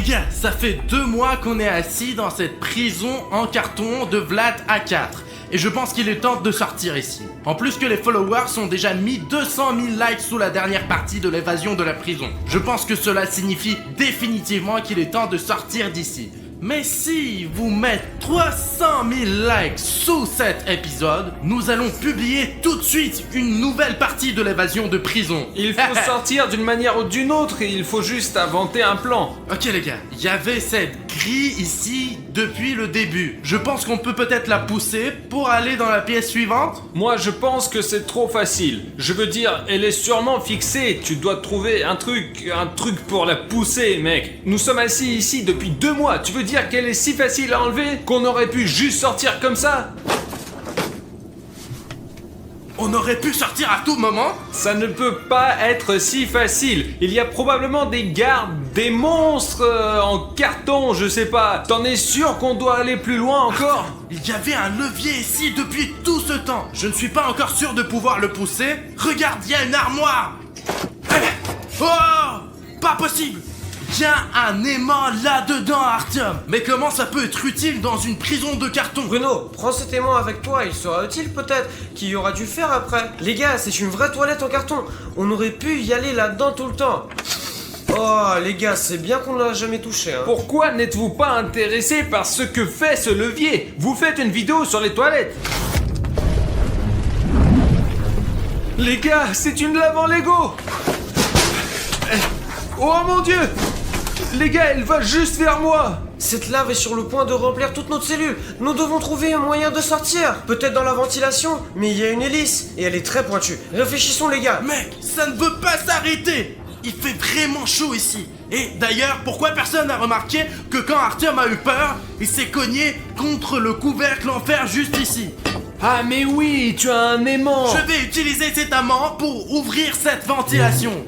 gars, ça fait 2 mois qu'on est assis dans cette prison en carton de Vlad A4. Et je pense qu'il est temps de sortir ici. En plus que les followers ont déjà mis 200 000 likes sous la dernière partie de l'évasion de la prison. Je pense que cela signifie définitivement qu'il est temps de sortir d'ici. Mais si vous mettez 300 000 likes sous cet épisode, nous allons publier tout de suite une nouvelle partie de l'évasion de prison. Il faut sortir d'une manière ou d'une autre et il faut juste inventer un plan. Ok les gars, il y avait cette grille ici depuis le début. Je pense qu'on peut peut-être la pousser pour aller dans la pièce suivante. Moi je pense que c'est trop facile. Je veux dire, elle est sûrement fixée. Tu dois trouver un truc pour la pousser, mec. Nous sommes assis ici depuis 2 mois. Tu veux dire qu'elle est si facile à enlever qu'on aurait pu juste sortir comme ça? On aurait pu sortir à tout moment. Ça ne peut pas être si facile. Il y a probablement des gardes, des monstres en carton, je sais pas. T'en es sûr qu'on doit aller plus loin encore? Il y avait un levier ici depuis tout ce temps. Je ne suis pas encore sûr de pouvoir le pousser. Regarde, il y a une armoire. Oh, pas possible. Il y a un aimant là-dedans, Artyom. Mais comment ça peut être utile dans une prison de carton? Bruno, prends cet aimant avec toi, il sera utile peut-être, qu'il y aura dû faire après. Les gars, c'est une vraie toilette en carton. On aurait pu y aller là-dedans tout le temps. Oh, les gars, c'est bien qu'on ne l'a jamais touché, hein. Pourquoi n'êtes-vous pas intéressé par ce que fait ce levier? Vous faites une vidéo sur les toilettes. Les gars, c'est une lave en Lego. Oh mon Dieu! Les gars, elle va juste vers moi. Cette lave est sur le point de remplir toute notre cellule. Nous devons trouver un moyen de sortir. Peut-être dans la ventilation, mais il y a une hélice et elle est très pointue. Réfléchissons les gars. Mec, ça ne veut pas s'arrêter. Il fait vraiment chaud ici. Et d'ailleurs, pourquoi personne n'a remarqué que quand Artyom a eu peur, il s'est cogné contre le couvercle en fer juste ici? Ah mais oui, tu as un aimant. Je vais utiliser cet aimant pour ouvrir cette ventilation.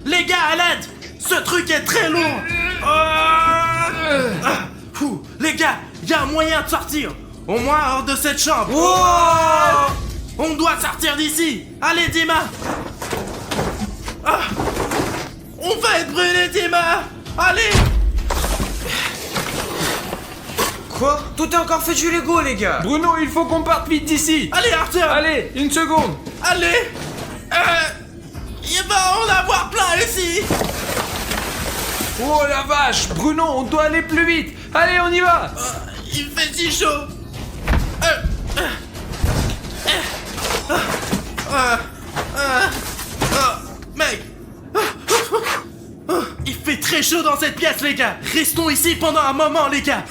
Les gars, à l'aide! Ce truc est très lourd! Les gars, il y a un moyen de sortir! Au moins hors de cette chambre! On doit sortir d'ici! Allez, Dima! On va être brûlé, Dima! Allez! Quoi? Tout est encore fait du Lego les gars. Bruno, il faut qu'on parte vite d'ici. Allez, Artyom! Allez, une seconde. Allez! Il va en avoir plein ici! Oh la vache, Bruno, on doit aller plus vite. Allez, on y va. Il fait si chaud! Mec! Il fait très chaud dans cette pièce, les gars! Restons ici pendant un moment, les gars!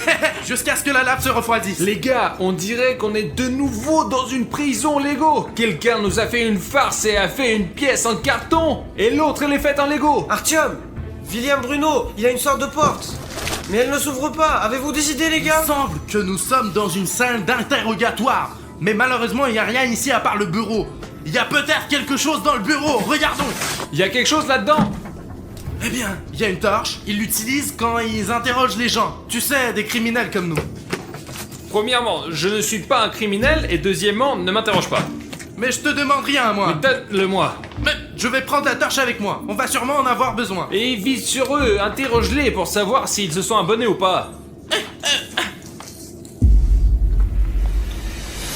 Jusqu'à ce que la lave se refroidisse! Les gars, on dirait qu'on est de nouveau dans une prison Lego. Quelqu'un nous a fait une farce et a fait une pièce en carton. Et l'autre, elle est faite en Lego. Artyom, William, Bruno, il y a une sorte de porte. Mais elle ne s'ouvre pas. Avez-vous des idées les gars? Il semble que nous sommes dans une salle d'interrogatoire. Mais malheureusement, il n'y a rien ici à part le bureau. Il y a peut-être quelque chose dans le bureau, regardons! Il y a quelque chose là-dedans. Eh bien, il y a une torche, ils l'utilisent quand ils interrogent les gens. Tu sais, des criminels comme nous. Premièrement, je ne suis pas un criminel et deuxièmement, ne m'interroge pas. Mais je te demande rien, moi. Donne-le-moi. Mais je vais prendre la torche avec moi. On va sûrement en avoir besoin. Et vise sur eux, interroge-les pour savoir s'ils se sont abonnés ou pas.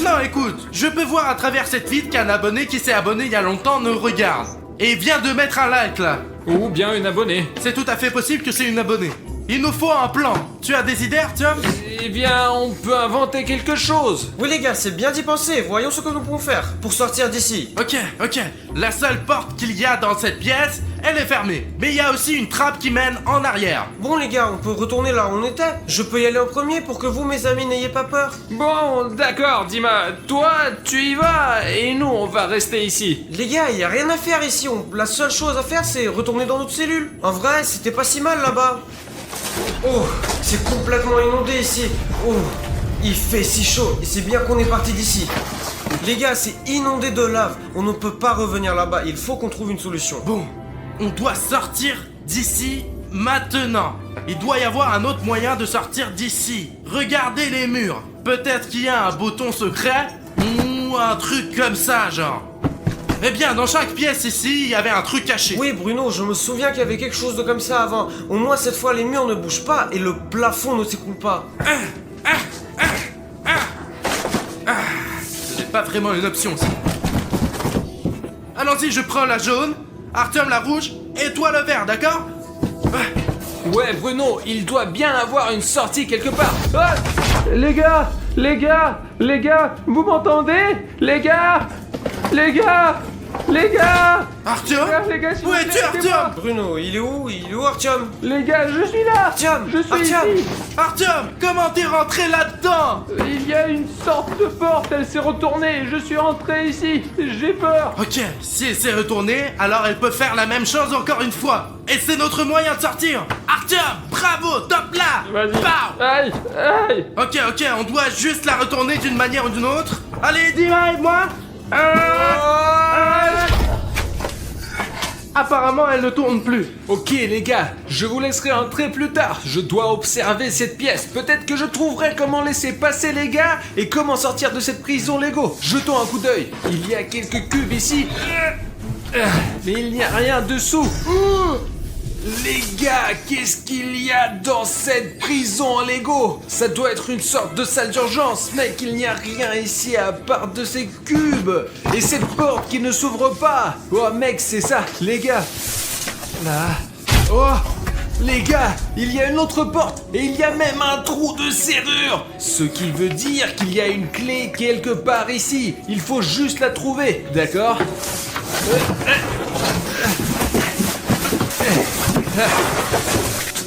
Non, écoute, je peux voir à travers cette vitre qu'un abonné qui s'est abonné il y a longtemps nous regarde. Et il vient de mettre un like, là. Ou bien une abonnée. C'est tout à fait possible que c'est une abonnée. Il nous faut un plan. Tu as des idées, Artyom? Eh bien, on peut inventer quelque chose. Oui les gars, c'est bien d'y penser. Voyons ce que nous pouvons faire pour sortir d'ici. Ok. La seule porte qu'il y a dans cette pièce, elle est fermée. Mais il y a aussi une trappe qui mène en arrière. Bon les gars, on peut retourner là où on était. Je peux y aller en premier pour que vous mes amis n'ayez pas peur. Bon, d'accord, Dima. Toi, tu y vas et nous, on va rester ici. Les gars, il y a rien à faire ici. La seule chose à faire, c'est retourner dans notre cellule. En vrai, c'était pas si mal là-bas. Oh, c'est complètement inondé ici. Oh, il fait si chaud et c'est bien qu'on est parti d'ici. Les gars, c'est inondé de lave. On ne peut pas revenir là-bas. Il faut qu'on trouve une solution. Bon, on doit sortir d'ici maintenant. Il doit y avoir un autre moyen de sortir d'ici. Regardez les murs. Peut-être qu'il y a un bouton secret ou un truc comme ça, genre. Eh bien, dans chaque pièce ici, il y avait un truc caché. Oui, Bruno, je me souviens qu'il y avait quelque chose de comme ça avant. Au moins, cette fois, les murs ne bougent pas et le plafond ne s'écoule pas. Ce n'est pas vraiment une option, ça. Allons-y, je prends la jaune, Artyom la rouge, et toi le vert, d'accord? Ouais, Bruno, il doit bien avoir une sortie quelque part. Ah, les gars, vous m'entendez? Les gars. Artyom? Les gars, s'il Où vous es-tu, plaît, aidez-moi. Artyom? Bruno, il est où, Artyom? Les gars, je suis là. Artyom, Je suis Artyom. ici. Artyom, comment t'es rentré là-dedans? Il y a une sorte de porte, elle s'est retournée. Je suis rentré ici. J'ai peur. Ok, si elle s'est retournée, alors elle peut faire la même chose encore une fois. Et c'est notre moyen de sortir. Artyom, bravo, top là. Vas-y. Pow. Aïe. Ok, on doit juste la retourner d'une manière ou d'une autre. Allez, dis-moi, aide-moi. Apparemment, elle ne tourne plus. Ok les gars, je vous laisserai entrer plus tard. Je dois observer cette pièce. Peut-être que je trouverai comment laisser passer les gars et comment sortir de cette prison Lego. Jetons un coup d'œil. Il y a quelques cubes ici. Mais il n'y a rien dessous. Les gars, qu'est-ce qu'il y a dans cette prison en Lego? Ça doit être une sorte de salle d'urgence, mec, il n'y a rien ici à part de ces cubes. Et cette porte qui ne s'ouvre pas. Oh mec, c'est ça, les gars. Là. Oh, les gars, il y a une autre porte et il y a même un trou de serrure. Ce qui veut dire qu'il y a une clé quelque part ici. Il faut juste la trouver, d'accord?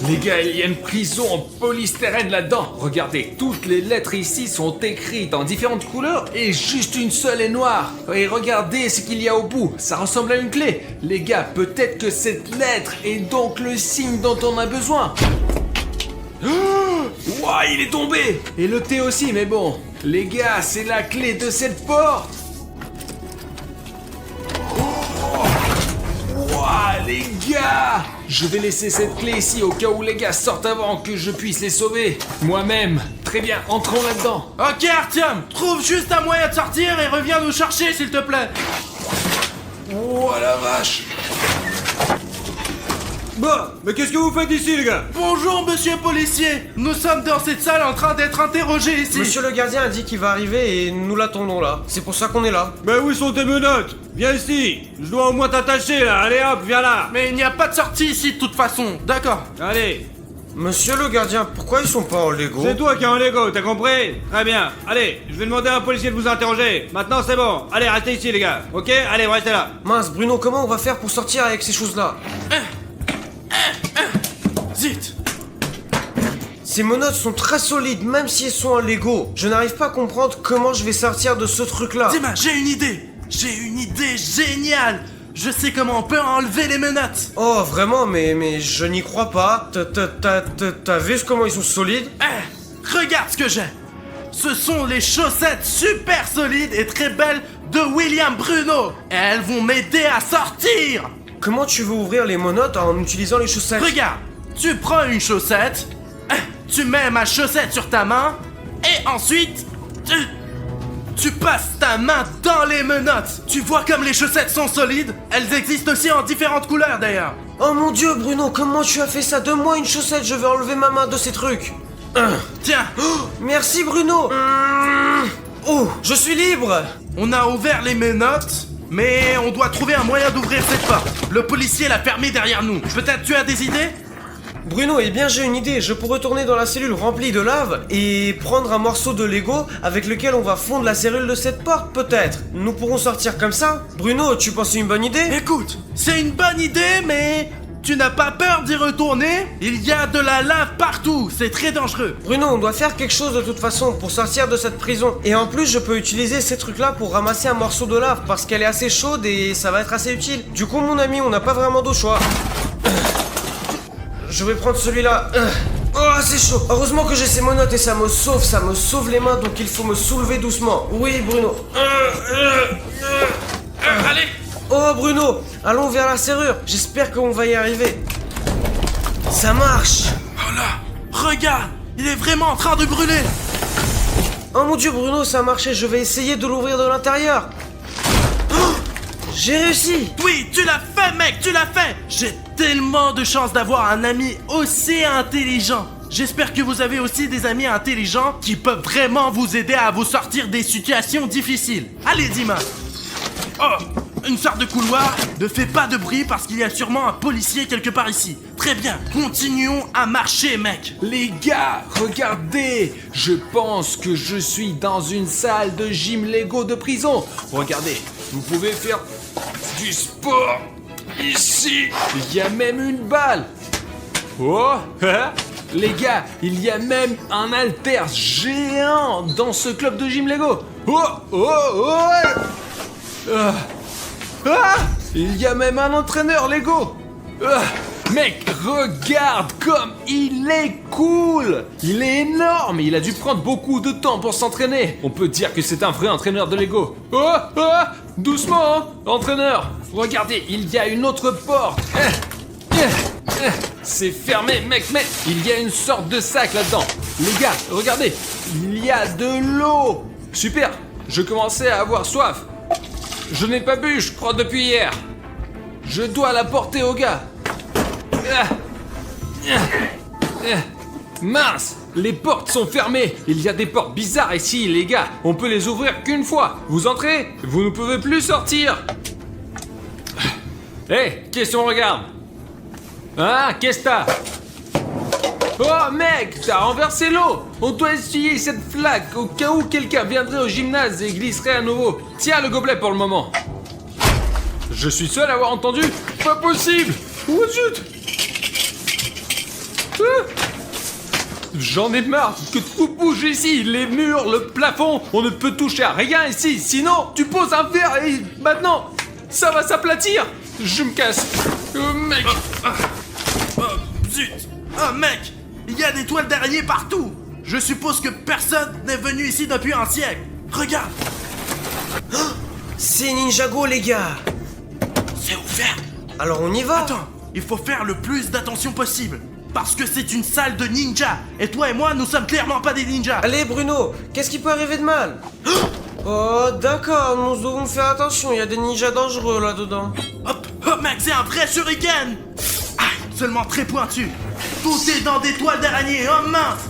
Les gars, il y a une prison en polystyrène là-dedans. Regardez, toutes les lettres ici sont écrites en différentes couleurs et juste une seule est noire. Et regardez ce qu'il y a au bout, ça ressemble à une clé. Les gars, peut-être que cette lettre est donc le signe dont on a besoin. Ouah, il est tombé. Et le thé aussi, mais bon. Les gars, c'est la clé de cette porte. Ouah, les gars! Je vais laisser cette clé ici au cas où les gars sortent avant que je puisse les sauver. Moi-même. Très bien, entrons là-dedans. Ok, Artyom, trouve juste un moyen de sortir et reviens nous chercher, s'il te plaît. Oh la vache! Bah, mais qu'est-ce que vous faites ici, les gars? Bonjour, monsieur policier. Nous sommes dans cette salle en train d'être interrogés ici. Monsieur le gardien a dit qu'il va arriver et nous l'attendons là. C'est pour ça qu'on est là. Bah, où sont tes menottes? Viens ici, je dois au moins t'attacher, là. Allez hop, viens là. Mais il n'y a pas de sortie ici de toute façon, d'accord. Allez, Monsieur le gardien, pourquoi ils sont pas en Lego? c'est toi qui es en Lego, t'as compris? Très bien. Allez, je vais demander à un policier de vous interroger. Maintenant, c'est bon. Allez, restez ici, les gars. Ok? Allez, restez là. Mince, Bruno, comment on va faire pour sortir avec ces choses-là? Zut. Ces menottes sont très solides, même si elles sont en Lego. Je n'arrive pas à comprendre comment je vais sortir de ce truc-là. Dima, j'ai une idée. J'ai une idée géniale. Je sais comment on peut enlever les menottes. Oh, vraiment, mais je n'y crois pas. T'as vu comment ils sont solides? Regarde ce que j'ai. Ce sont les chaussettes super solides et très belles de William Bruno. Et elles vont m'aider à sortir. Comment tu veux ouvrir les menottes en utilisant les chaussettes? Regarde, tu prends une chaussette, tu mets ma chaussette sur ta main, et ensuite, tu passes ta main dans les menottes. Tu vois comme les chaussettes sont solides? Elles existent aussi en différentes couleurs d'ailleurs. Oh mon dieu, Bruno, comment tu as fait ça? Donne-moi une chaussette, je vais enlever ma main de ces trucs. Tiens, Merci, Bruno. Oh, je suis libre. on a ouvert les menottes, mais on doit trouver un moyen d'ouvrir cette porte. Le policier l'a fermée derrière nous. Peut-être tu as des idées? Bruno, eh bien j'ai une idée, je pourrais retourner dans la cellule remplie de lave et prendre un morceau de Lego avec lequel on va fondre la serrure de cette porte, peut-être. Nous pourrons sortir comme ça. Bruno, tu penses que c'est une bonne idée? Écoute, c'est une bonne idée, mais tu n'as pas peur d'y retourner? Il y a de la lave partout, c'est très dangereux. Bruno, on doit faire quelque chose de toute façon pour sortir de cette prison. Et en plus, je peux utiliser ces trucs-là pour ramasser un morceau de lave parce qu'elle est assez chaude et ça va être assez utile. Du coup, mon ami, on n'a pas vraiment d'autre choix. Je vais prendre celui-là. Oh, c'est chaud. Heureusement que j'ai ces menottes et ça me sauve les mains, donc il faut me soulever doucement. Oui, Bruno. Allez. Oh, Bruno, allons vers la serrure. J'espère qu'on va y arriver. Ça marche. Oh là, regarde, il est vraiment en train de brûler. Oh mon dieu, Bruno, ça a marché. Je vais essayer de l'ouvrir de l'intérieur. Oh, J'ai réussi. Oui, tu l'as fait, mec, tu l'as fait. J'ai tellement de chance d'avoir un ami aussi intelligent. J'espère que vous avez aussi des amis intelligents qui peuvent vraiment vous aider à vous sortir des situations difficiles. Allez, Dima. Oh, une sorte de couloir. Ne fais pas de bruit parce qu'il y a sûrement un policier quelque part ici. Très bien, continuons à marcher, mec. Les gars, regardez. Je pense que je suis dans une salle de gym Lego de prison. Regardez, vous pouvez faire du sport ici. Il y a même une balle. Oh, hein? Les gars, il y a même un haltère géant dans ce club de gym Lego. Oh, oh, oh, ouais. Il y a même un entraîneur Lego. Mec, regarde comme il est cool. Il est énorme. Il a dû prendre beaucoup de temps pour s'entraîner. On peut dire que c'est un vrai entraîneur de Lego. Doucement, hein, entraîneur. Regardez, il y a une autre porte. C'est fermé, mec, mais il y a une sorte de sac là-dedans. Les gars, regardez, il y a de l'eau. Super, je commençais à avoir soif. Je n'ai pas bu, je crois, depuis hier. Je dois la porter au gars. Mince, les portes sont fermées. Il y a des portes bizarres ici, les gars. On peut les ouvrir qu'une fois. Vous entrez, vous ne pouvez plus sortir. Hé, qu'est-ce qu'on regarde? Hein, qu'est-ce que t'as? Oh mec, t'as renversé l'eau. On doit essuyer cette flaque au cas où quelqu'un viendrait au gymnase et glisserait à nouveau. Tiens le gobelet pour le moment. Je suis seul à avoir entendu. Pas possible. Oh zut. J'en ai marre que tout bouge ici. Les murs, le plafond. On ne peut toucher à rien ici. Sinon, tu poses un verre et maintenant, ça va s'aplatir. Je me casse. Mec. Zut. Oh, mec, il y a des toiles d'araignée partout. Je suppose que personne n'est venu ici depuis un siècle. Regarde. C'est Ninjago, les gars. C'est ouvert. Alors on y va. Attends, il faut faire le plus d'attention possible. Parce que c'est une salle de ninja. Et toi et moi, nous sommes clairement pas des ninjas. Allez Bruno, qu'est-ce qui peut arriver de mal? Oh d'accord, nous devons faire attention, il y a des ninjas dangereux là-dedans. Hop, oh mec, c'est un vrai shuriken. Aïe, seulement très pointu. Tout est dans des toiles d'araignée, oh mince.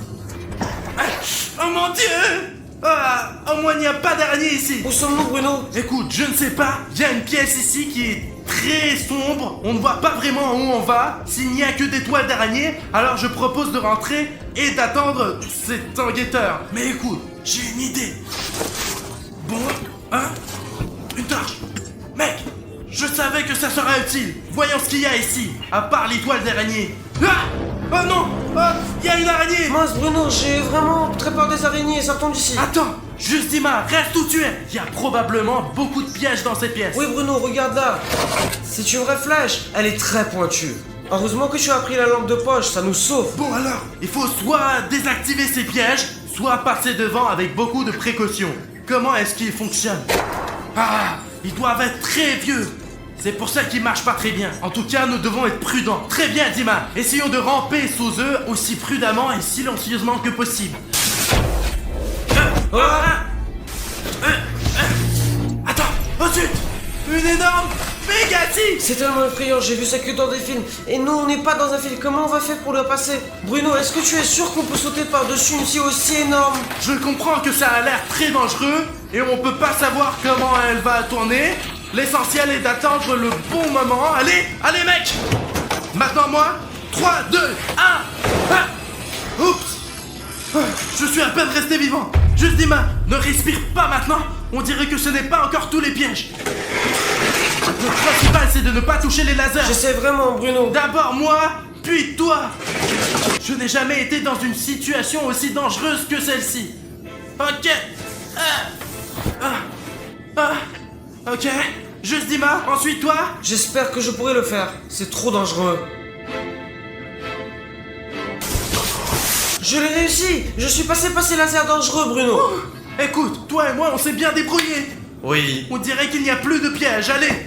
Oh mon dieu. Au moins il n'y a pas d'araignée ici. Où sommes-nous Bruno? Écoute, je ne sais pas, il y a une pièce ici qui est très sombre, on ne voit pas vraiment où on va. S'il n'y a que des toiles d'araignée, alors je propose de rentrer et d'attendre cet enquêteur. Mais écoute, j'ai une idée. Bon, hein? Une torche. Mec, je savais que ça serait utile. Voyons ce qu'il y a ici, à part les toiles d'araignée. Ah! Oh non! Oh, il y a une araignée! Mince Bruno, j'ai vraiment très peur des araignées, sortons d'ici. Attends, juste Dima, reste où tu es. Il y a probablement beaucoup de pièges dans cette pièce. Oui Bruno, regarde là. C'est une vraie flèche, elle est très pointue. Heureusement que tu as pris la lampe de poche, ça nous sauve. Bon alors, il faut soit désactiver ces pièges, soit passer devant avec beaucoup de précautions. Comment est-ce qu'ils fonctionnent? Ah, ils doivent être très vieux. C'est pour ça qu'ils marchent pas très bien. En tout cas, nous devons être prudents. Très bien, Dima. Essayons de ramper sous eux aussi prudemment et silencieusement que possible. Attends, oh zut! Une énorme mégatie! C'est tellement effrayant, j'ai vu ça que dans des films. Et nous, on n'est pas dans un film, comment on va faire pour le passer? Bruno, est-ce que tu es sûr qu'on peut sauter par-dessus une scie aussi énorme? Je comprends que ça a l'air très dangereux et on peut pas savoir comment elle va tourner. L'essentiel est d'attendre le bon moment. Allez, allez mec! Maintenant moi, 3, 2, 1, oups! Je suis à peine resté vivant. Juste Dima, ne respire pas maintenant. On dirait que ce n'est pas encore tous les pièges. Le principal c'est de ne pas toucher les lasers. J'essaie vraiment Bruno. D'abord moi, puis toi. Je n'ai jamais été dans une situation aussi dangereuse que celle-ci. Ok. Ok. Juste Dima, ensuite toi. J'espère que je pourrai le faire, c'est trop dangereux. Je l'ai réussi. Je suis passé par ces lasers dangereux Bruno. Écoute, toi et moi on s'est bien débrouillés. Oui. On dirait qu'il n'y a plus de pièges, allez.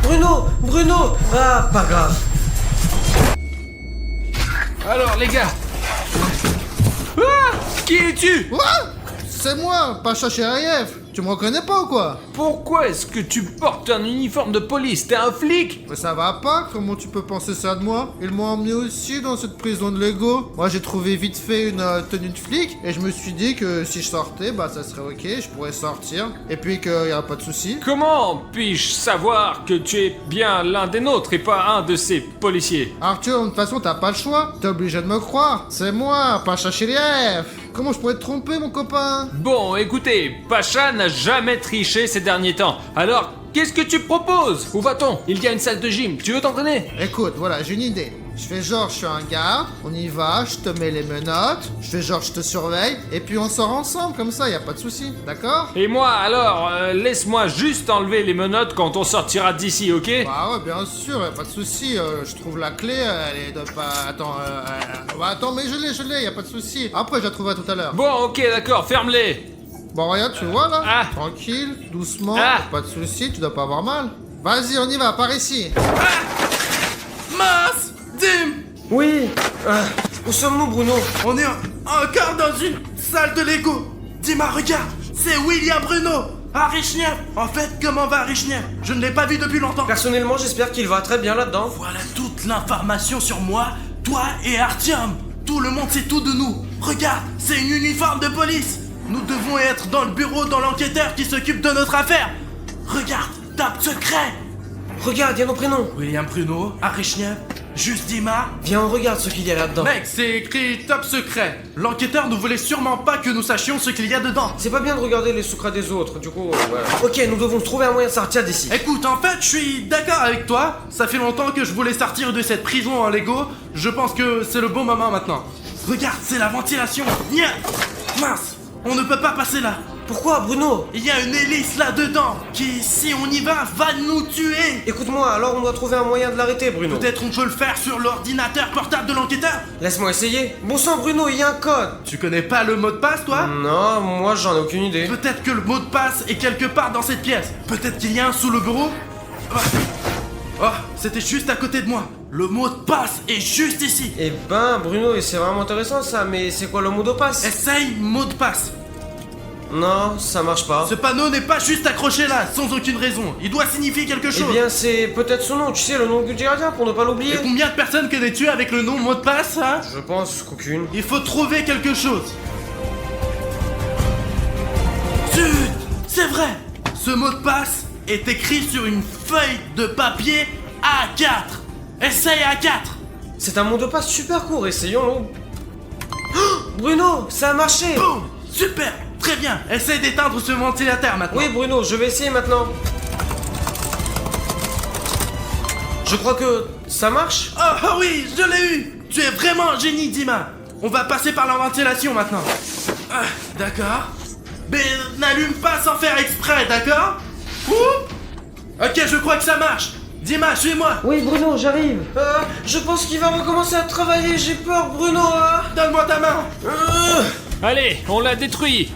Bruno. Ah, pas grave. Alors les gars. Qui es-tu? Quoi? C'est moi, Pacha Chériev. Tu me reconnais pas ou quoi? Pourquoi est-ce que tu portes un uniforme de police? T'es un flic? Mais ça va pas, comment tu peux penser ça de moi? Ils m'ont emmené aussi dans cette prison de Lego. Moi j'ai trouvé vite fait une tenue de flic et je me suis dit que si je sortais, bah ça serait ok, je pourrais sortir. Et puis qu'il y a pas de souci. Comment puis-je savoir que tu es bien l'un des nôtres et pas un de ces policiers? Arthur, de toute façon t'as pas le choix, t'es obligé de me croire. C'est moi, Pacha Chiliev. Comment je pourrais te tromper mon copain? Bon, écoutez, Pacha n'a jamais triché ces derniers temps. Alors, qu'est-ce que tu proposes? Où va-t-on? Il y a une salle de gym, tu veux t'entraîner? Écoute, voilà, j'ai une idée. Je fais genre, je suis un garde, on y va, je te mets les menottes, je fais genre, je te surveille, et puis on sort ensemble, comme ça, y a pas de souci, d'accord? Et moi, alors, laisse-moi juste enlever les menottes quand on sortira d'ici, ok? Bah ouais, bien sûr, y a pas de souci, je trouve la clé, elle est de pas... Attends, bah attends, mais je l'ai, y a pas de souci. Après, je la trouverai tout à l'heure. Bon, ok, d'accord, ferme-les. Bon, regarde, tu vois là? Ah. Tranquille, doucement, Ah. pas de souci, tu dois pas avoir mal. Vas-y, on y va, par ici. Mince! Dim! Oui. Où sommes-nous, Bruno? On est encore dans une salle de Lego. Dima, regarde, c'est William Bruno. Arishniev. En fait, comment va Arishniev? Je ne l'ai pas vu depuis longtemps. Personnellement, j'espère qu'il va très bien là-dedans. Voilà toute l'information sur moi, toi et Artyom. Tout le monde sait tout de nous. Regarde, c'est une uniforme de police. Nous devons être dans le bureau dans l'enquêteur qui s'occupe de notre affaire. Regarde, tape secret. Regarde, il y a nos prénoms. William Bruno, Arishniev, Juste Dima. Viens, on regarde ce qu'il y a là-dedans. Mec, c'est écrit top secret. L'enquêteur ne voulait sûrement pas que nous sachions ce qu'il y a dedans. C'est pas bien de regarder les secrets des autres, du coup, voilà. Ok, nous devons trouver un moyen de sortir d'ici. Écoute, en fait, je suis d'accord avec toi. Ça fait longtemps que je voulais sortir de cette prison en Lego. Je pense que c'est le bon moment maintenant. Regarde, c'est la ventilation. Nia. Mince, on ne peut pas passer là. Pourquoi, Bruno? Il y a une hélice là-dedans qui, si on y va nous tuer. Écoute-moi, alors on doit trouver un moyen de l'arrêter, Bruno. Peut-être on peut le faire sur l'ordinateur portable de l'enquêteur. Laisse-moi essayer. Bon sang, Bruno, il y a un code. Tu connais pas le mot de passe, toi? Non, moi j'en ai aucune idée. Peut-être que le mot de passe est quelque part dans cette pièce. Peut-être qu'il y a un sous le bureau. Oh, c'était juste à côté de moi. Le mot de passe est juste ici. Eh ben, Bruno, et c'est vraiment intéressant ça, mais c'est quoi le mot de passe? Essaye mot de passe. Non, ça marche pas. Ce panneau n'est pas juste accroché là, sans aucune raison. Il doit signifier quelque Eh chose. bien, c'est peut-être son nom, tu sais, le nom du gardien, pour ne pas l'oublier. Et combien de personnes connais-tu avec le nom mot de passe, hein? Je pense qu'aucune. Il faut trouver quelque chose. Zut! C'est vrai! Ce mot de passe est écrit sur une feuille de papier A4. Essaye A4. C'est un mot de passe super court, essayons-le. Oh, Bruno, ça a marché. Boum! Super! Très bien! Essaye d'éteindre ce ventilateur maintenant. Oui, Bruno, je vais essayer maintenant. Je crois que ça marche. Oh oui, je l'ai eu! Tu es vraiment un génie, Dima! On va passer par la ventilation maintenant. Ah, d'accord. Mais n'allume pas sans faire exprès, d'accord? Ouh! Ok, je crois que ça marche. Dima, suis-moi. Oui, Bruno, j'arrive. Je pense qu'il va recommencer à travailler, j'ai peur, Bruno. Donne-moi ta main. Allez, on l'a détruit.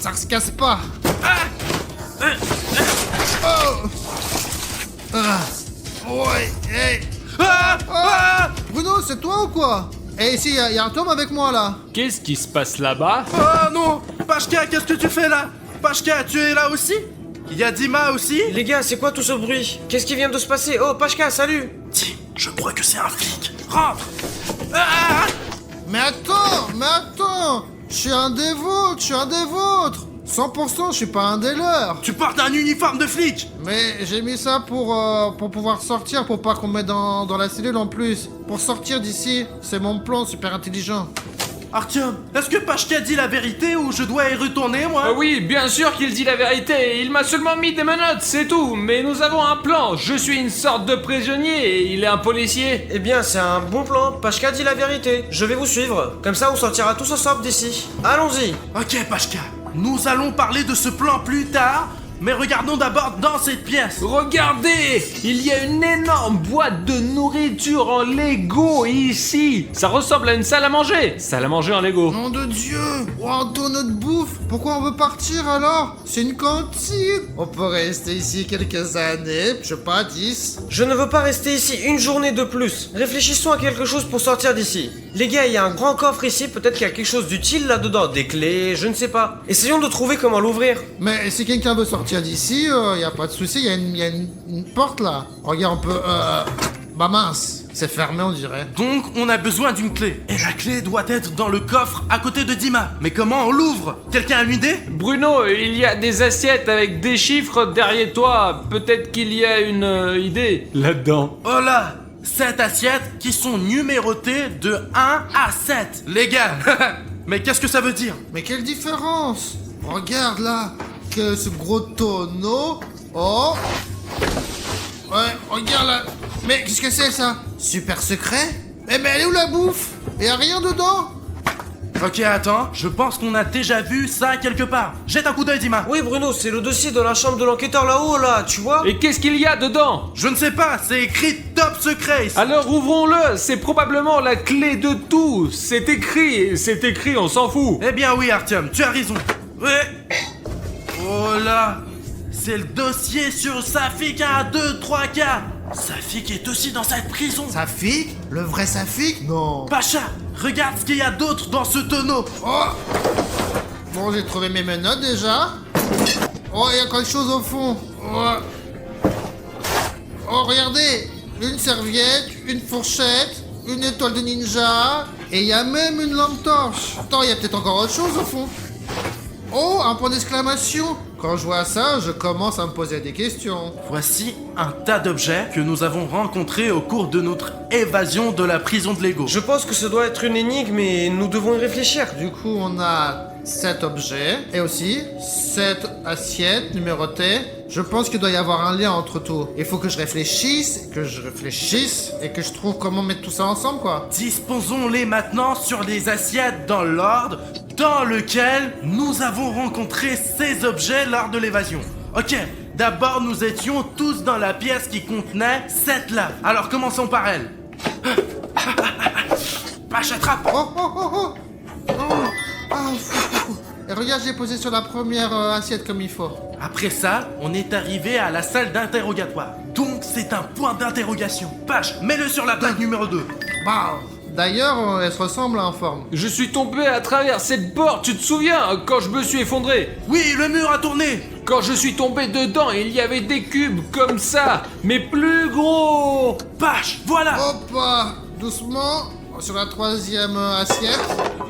Ça se casse pas. Ouais, hey. Bruno, c'est toi ou quoi? Eh, ici, y a un tome avec moi là. Qu'est-ce qui se passe là-bas? Oh non! Pashka, qu'est-ce que tu fais là? Pashka, tu es là aussi? Il y a Dima aussi? Les gars, c'est quoi tout ce bruit? Qu'est-ce qui vient de se passer? Oh, Pashka, salut. Tim, je crois que c'est un flic. Rentre! Mais attends, je suis un des vôtres. 100%, je suis pas un des leurs. Tu portes un uniforme de flic! Mais j'ai mis ça pour pouvoir sortir, pour pas qu'on me mette dans la cellule en plus. Pour sortir d'ici, c'est mon plan super intelligent. Artyom, est-ce que Pashka dit la vérité ou je dois y retourner, moi? Oui, bien sûr qu'il dit la vérité. Il m'a seulement mis des menottes, c'est tout. Mais nous avons un plan. Je suis une sorte de prisonnier et il est un policier. Eh bien, c'est un bon plan. Pashka dit la vérité. Je vais vous suivre. Comme ça, on sortira tous ensemble d'ici. Allons-y. Ok, Pashka, nous allons parler de ce plan plus tard. Mais regardons d'abord dans cette pièce. Regardez, il y a une énorme boîte de nourriture en Lego ici. Ça ressemble à une salle à manger. Salle à manger en Lego. Nom de Dieu! Oh, Anto, notre bouffe! Pourquoi on veut partir alors? C'est une cantine! On peut rester ici quelques années, je sais pas, 10. Je ne veux pas rester ici une journée de plus. Réfléchissons à quelque chose pour sortir d'ici. Les gars, il y a un grand coffre ici, peut-être qu'il y a quelque chose d'utile là-dedans. Des clés, je ne sais pas. Essayons de trouver comment l'ouvrir. Mais si quelqu'un veut sortir d'ici, y a pas de souci, y a une porte là. Regarde, on peut. Bah mince, c'est fermé on dirait. Donc on a besoin d'une clé. Et la clé doit être dans le coffre à côté de Dima. Mais comment on l'ouvre? Quelqu'un a une idée? Bruno, il y a des assiettes avec des chiffres derrière toi. Peut-être qu'il y a une idée là-dedans. Oh là! 7 assiettes qui sont numérotées de 1 à 7. Les gars, mais qu'est-ce que ça veut dire? Mais quelle différence! Regarde là, que ce gros tonneau. Oh! Ouais, regarde là. Mais qu'est-ce que c'est ça? Super secret? Eh ben elle est où la bouffe? Y a rien dedans? Ok, attends, je pense qu'on a déjà vu ça quelque part. Jette un coup d'œil, Dima. Oui, Bruno, c'est le dossier dans la chambre de l'enquêteur là-haut, là, tu vois? Et qu'est-ce qu'il y a dedans? Je ne sais pas, c'est écrit top secret ici. Alors ouvrons-le, c'est probablement la clé de tout. C'est écrit, on s'en fout. Eh bien oui, Artyom, tu as raison. Ouais. Oh là, c'est le dossier sur Safik 1, 2, 3, 4. Safik est aussi dans cette prison. Safik? Le vrai Safik? Non. Pacha, regarde ce qu'il y a d'autre dans ce tonneau. Oh! Bon, j'ai trouvé mes menottes déjà. Oh, il y a quelque chose au fond. Oh, oh regardez! Une serviette, une fourchette, une étoile de ninja, et il y a même une lampe torche. Attends, il y a peut-être encore autre chose au fond. Oh, un point d'exclamation! Quand je vois ça, je commence à me poser des questions. Voici un tas d'objets que nous avons rencontrés au cours de notre évasion de la prison de Lego. Je pense que ça doit être une énigme et nous devons y réfléchir. Du coup, on a 7 objets et aussi 7 assiettes numérotées. Je pense qu'il doit y avoir un lien entre tout. Il faut que je réfléchisse et que je trouve comment mettre tout ça ensemble, quoi. Disposons-les maintenant sur les assiettes dans l'ordre dans lequel nous avons rencontré ces objets lors de l'évasion. Ok, d'abord nous étions tous dans la pièce qui contenait cette lave. Alors commençons par elle. Pache, attrape. Oh, oh, oh, oh, oh. Ah, fou. Et regarde, j'ai posé sur la première assiette comme il faut. Après ça, on est arrivé à la salle d'interrogatoire. Donc c'est un point d'interrogation. Pache, mets-le sur la plaque numéro 2. Bah, d'ailleurs, elle se ressemble en forme. Je suis tombé à travers cette porte, tu te souviens, quand je me suis effondré? Oui, le mur a tourné. Quand je suis tombé dedans, il y avait des cubes comme ça, mais plus gros. Pache, voilà. Hop, doucement, sur la troisième assiette.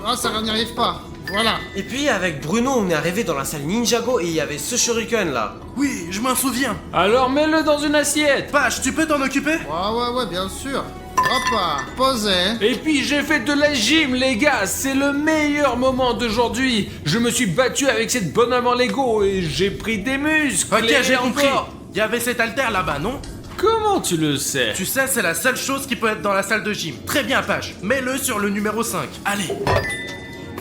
Ah, ça n'y arrive pas. Voilà. Et puis avec Bruno, on est arrivé dans la salle Ninjago et il y avait ce shuriken là. Oui, je m'en souviens. Alors mets-le dans une assiette. Pache, tu peux t'en occuper? Ouais, bien sûr. Hop, posé. Et puis j'ai fait de la gym, les gars, c'est le meilleur moment d'aujourd'hui. Je me suis battu avec cette bonhomme en Lego et j'ai pris des muscles. Ok, et j'ai compris. encore. Il y avait cet haltère là-bas, non? Comment tu le sais? Tu sais, c'est la seule chose qui peut être dans la salle de gym. Très bien, Pache. Mets-le sur le numéro 5. Allez.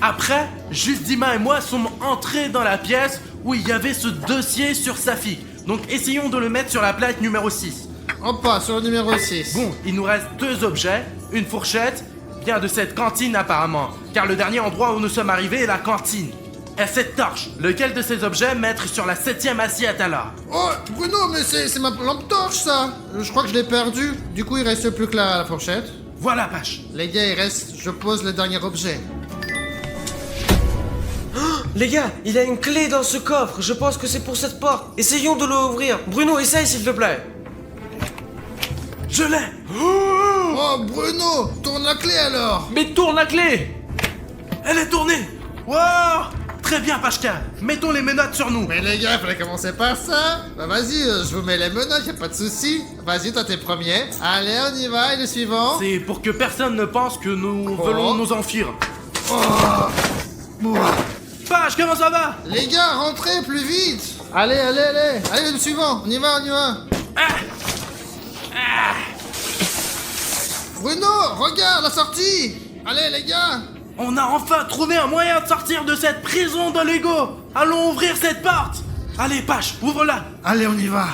Après, juste Dima et moi sommes entrés dans la pièce où il y avait ce dossier sur Safik. Donc essayons de le mettre sur la plaque numéro 6. Hop, sur le numéro 6. Bon, il nous reste 2 objets, une fourchette, bien de cette cantine apparemment, car le dernier endroit où nous sommes arrivés est la cantine. Et cette torche, lequel de ces objets mettre sur la 7ème assiette alors? Oh, Bruno, mais c'est ma lampe torche, ça. Je crois que je l'ai perdue. Du coup, il reste plus que la fourchette. Voilà, Pache. Les gars, il reste... Je pose le dernier objet. Les gars, il y a une clé dans ce coffre, je pense que c'est pour cette porte. Essayons de l'ouvrir. Bruno, essaye s'il te plaît. Je l'ai. Oh, Bruno, tourne la clé alors. Mais tourne la clé. Elle est tournée. Wow. Très bien, Pachka. Mettons les menottes sur nous. Mais les gars, il fallait commencer par ça. Bah vas-y, je vous mets les menottes, y'a pas de souci. Vas-y, toi t'es premier. Allez, on y va, et le suivant. C'est pour que personne ne pense que nous voulons nous enfuir. Page, comment ça va? Les gars, rentrez plus vite. Allez, le suivant, on y va. Bruno, regarde la sortie. Allez, les gars. On a enfin trouvé un moyen de sortir de cette prison de Lego. Allons ouvrir cette porte. Allez, Pache, ouvre-la. Allez, on y va.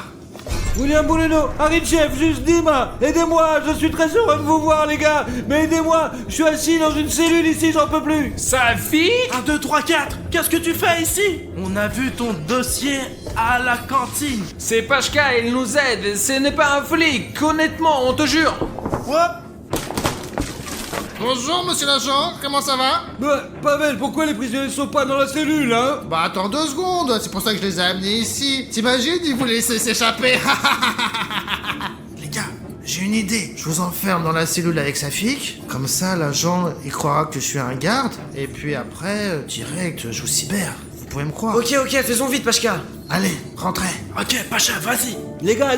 William Bouleno, Harry Chef, juste Dima, aidez-moi, je suis très heureux de vous voir les gars, mais aidez-moi, je suis assis dans une cellule ici, j'en peux plus. Sa fille 1, 2, 3, 4. Qu'est-ce que tu fais ici? On a vu ton dossier à la cantine. C'est Pashka, il nous aide, ce n'est pas un flic, honnêtement, on te jure. Hop. Bonjour, monsieur l'agent, comment ça va? Bah, Pavel, pourquoi les prisonniers sont pas dans la cellule, hein? Bah attends 2 secondes, c'est pour ça que je les ai amenés ici. T'imagines, ils voulaient laisser s'échapper. Les gars, j'ai une idée. Je vous enferme dans la cellule avec sa fille. Comme ça, l'agent, il croira que je suis un garde. Et puis après, direct, je vous cyber. Vous pouvez me croire. Ok, faisons vite, Pashka. Allez, rentrez. Ok, Pacha, vas-y. Les gars,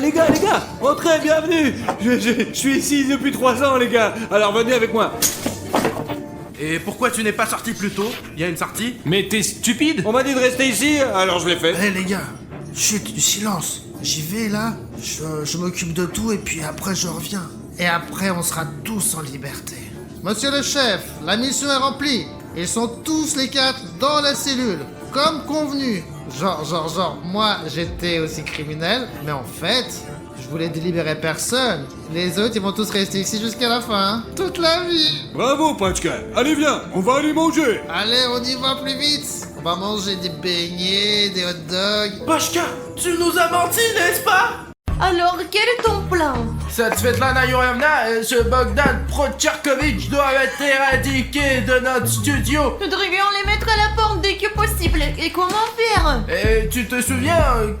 entrez, bienvenue. Je suis ici depuis 3 ans, les gars, alors venez avec moi. Et pourquoi tu n'es pas sorti plus tôt? Il y a une sortie? Mais t'es stupide? On m'a dit de rester ici, alors je l'ai fait. Allez les gars, chut, du silence. J'y vais là, je m'occupe de tout et puis après je reviens. Et après on sera tous en liberté. Monsieur le chef, la mission est remplie. Ils sont tous les 4 dans la cellule, comme convenu. Genre, moi j'étais aussi criminel, mais en fait, je voulais délibérer personne. Les autres ils vont tous rester ici jusqu'à la fin, hein. Toute la vie. Bravo, Pachka. Allez, viens, on va aller manger. Allez, on y va plus vite. On va manger des beignets, des hot dogs. Pashka, tu nous as menti, n'est-ce pas? Alors, quel est ton plan? Cette Svetlana Yurevna et ce Bogdan Procherkovitch doivent être éradiqués de notre studio. Nous devrions les mettre à la porte dès que possible. Et comment faire? Et tu te souviens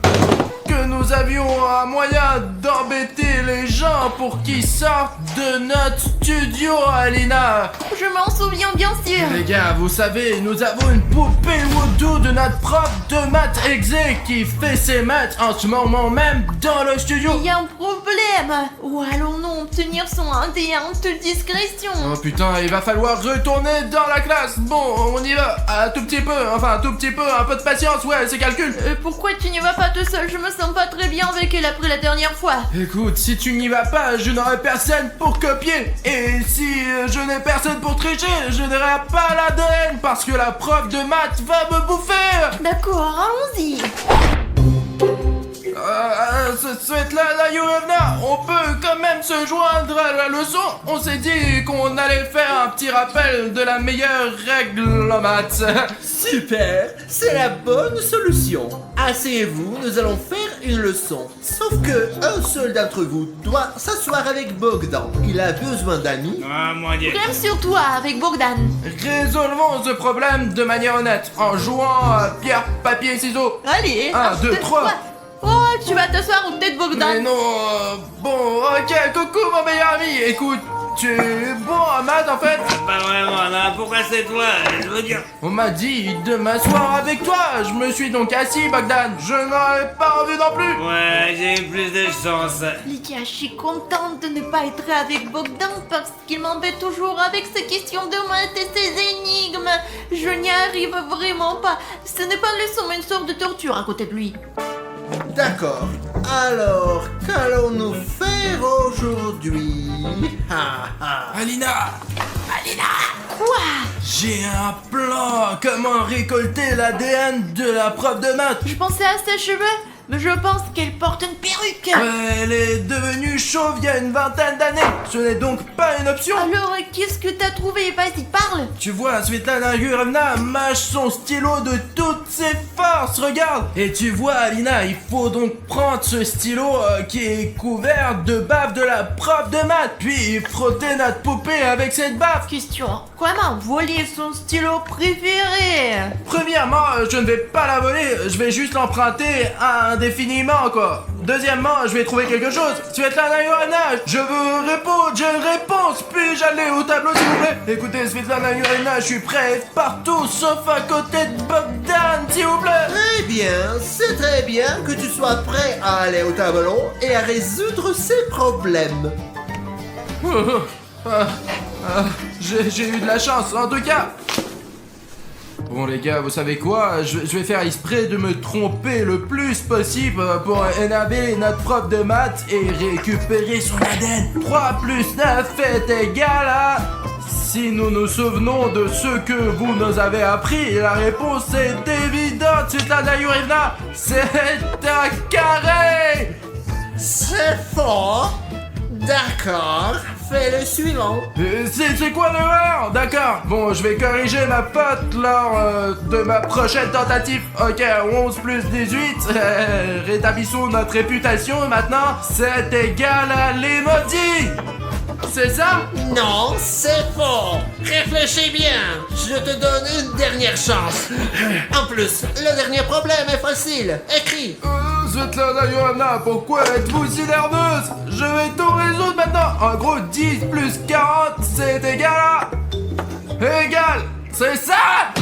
que nous avions un moyen d'embêter les gens pour qu'ils sortent de notre studio, Alina? Je m'en souviens bien sûr. Les gars, vous savez, nous avons une poupée Voodoo de notre prof de maths exé qui fait ses maths en ce moment même dans le studio. Il y a un problème. Où allons-nous obtenir son AD en toute discrétion? Oh putain, il va falloir retourner dans la classe. Bon, on y va, un tout petit peu, un peu de patience, ouais, c'est calcul. Pourquoi tu n'y vas pas tout seul? Je me sens pas très bien avec elle après la dernière fois. Écoute, si tu n'y vas pas, je n'aurai personne pour copier. Et si je n'ai personne pour tricher, je n'aurai pas l'ADN parce que la prof de maths va me bouffer. D'accord, allons-y. Svetlana Yurevna, on peut quand même se joindre à la leçon. On s'est dit qu'on allait faire un petit rappel de la meilleure règle en maths. Super, c'est la bonne solution. Asseyez-vous, nous allons faire une leçon. Sauf que un seul d'entre vous doit s'asseoir avec Bogdan. Il a besoin d'amis. Ah, mon Dieu. Problème sur toi avec Bogdan. Résolvons ce problème de manière honnête en jouant à pierre, papier, ciseaux. Allez. 1, 2, 3. Oh, tu vas t'asseoir ou peut-être Bogdan? Mais non, bon, ok, coucou mon meilleur ami. Écoute, tu es bon en maths en fait. Pas vraiment, non, pourquoi c'est toi? Je veux dire. On m'a dit de m'asseoir avec toi. Je me suis donc assis, Bogdan. Je n'aurais pas envie non plus. Ouais, j'ai eu plus de chance. Lydia, je suis contente de ne pas être avec Bogdan parce qu'il m'embête toujours avec ses questions de maths et ses énigmes. Je n'y arrive vraiment pas. Ce n'est pas une leçon mais une sorte de torture à côté de lui. D'accord. Alors, qu'allons-nous faire aujourd'hui? Alina, Quoi? j'ai un plan. Comment récolter l'ADN de la prof de maths. Je pensais à ses cheveux, mais je pense qu'elle porte une perruque. Elle est devenue chauve il y a une vingtaine d'années. Ce n'est donc pas une option. Alors, qu'est-ce que t'as trouvé? Vas-y, parle. Tu vois, Svetlana Yurevna mâche son stylo de toutes ses forces, regarde. Et tu vois, Alina, il faut donc prendre ce stylo qui est couvert de bave de la prof de maths, puis frotter notre poupée avec cette bave. Question. Comment voler son stylo préféré? Premièrement, je ne vais pas la voler, je vais juste l'emprunter indéfiniment, quoi. Deuxièmement, je vais trouver quelque chose. Svetlana Yurevna, je veux répondre, j'ai une réponse. Puis-je aller au tableau, s'il vous plaît? Écoutez, Svetlana Yurevna, je suis prêt partout, sauf à côté de Bogdan, s'il vous plaît. Très bien, c'est très bien que tu sois prêt à aller au tableau et à résoudre ces problèmes. J'ai eu de la chance, en tout cas. Bon les gars, vous savez quoi? Je vais faire exprès de me tromper le plus possible pour énerver notre prof de maths et récupérer son ADN. 3 plus 9 est égal à... Si nous nous souvenons de ce que vous nous avez appris, la réponse est évidente. présidente Svetlana Yurevna, c'est un carré. C'est faux. D'accord, fais le suivant. C'est quoi l'erreur? D'accord, bon, je vais corriger ma faute lors de ma prochaine tentative. Ok, 11 plus 18, rétablissons notre réputation maintenant. C'est égal à l'emoji. C'est ça? Non, c'est faux. Réfléchis bien. Je te donne une dernière chance. En plus, le dernier problème est facile. Écris. Svetlana Yurevna, pourquoi êtes-vous si nerveuse? Je vais tout résoudre maintenant. En gros, 10 plus 40, c'est égal à... Égal, c'est ça?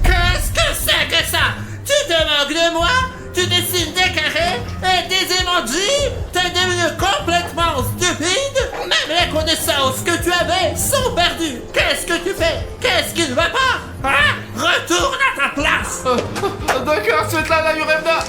Qu'est-ce que c'est que ça? Tu te moques de moi? Tu dessines des carrés et des emojis? T'es devenu complètement stupide? Même les connaissances que tu avais sont perdues. Qu'est-ce que tu fais? Qu'est-ce qui ne va pas? Hein? Retourne à ta place. D'accord, Svetlana Yurevna.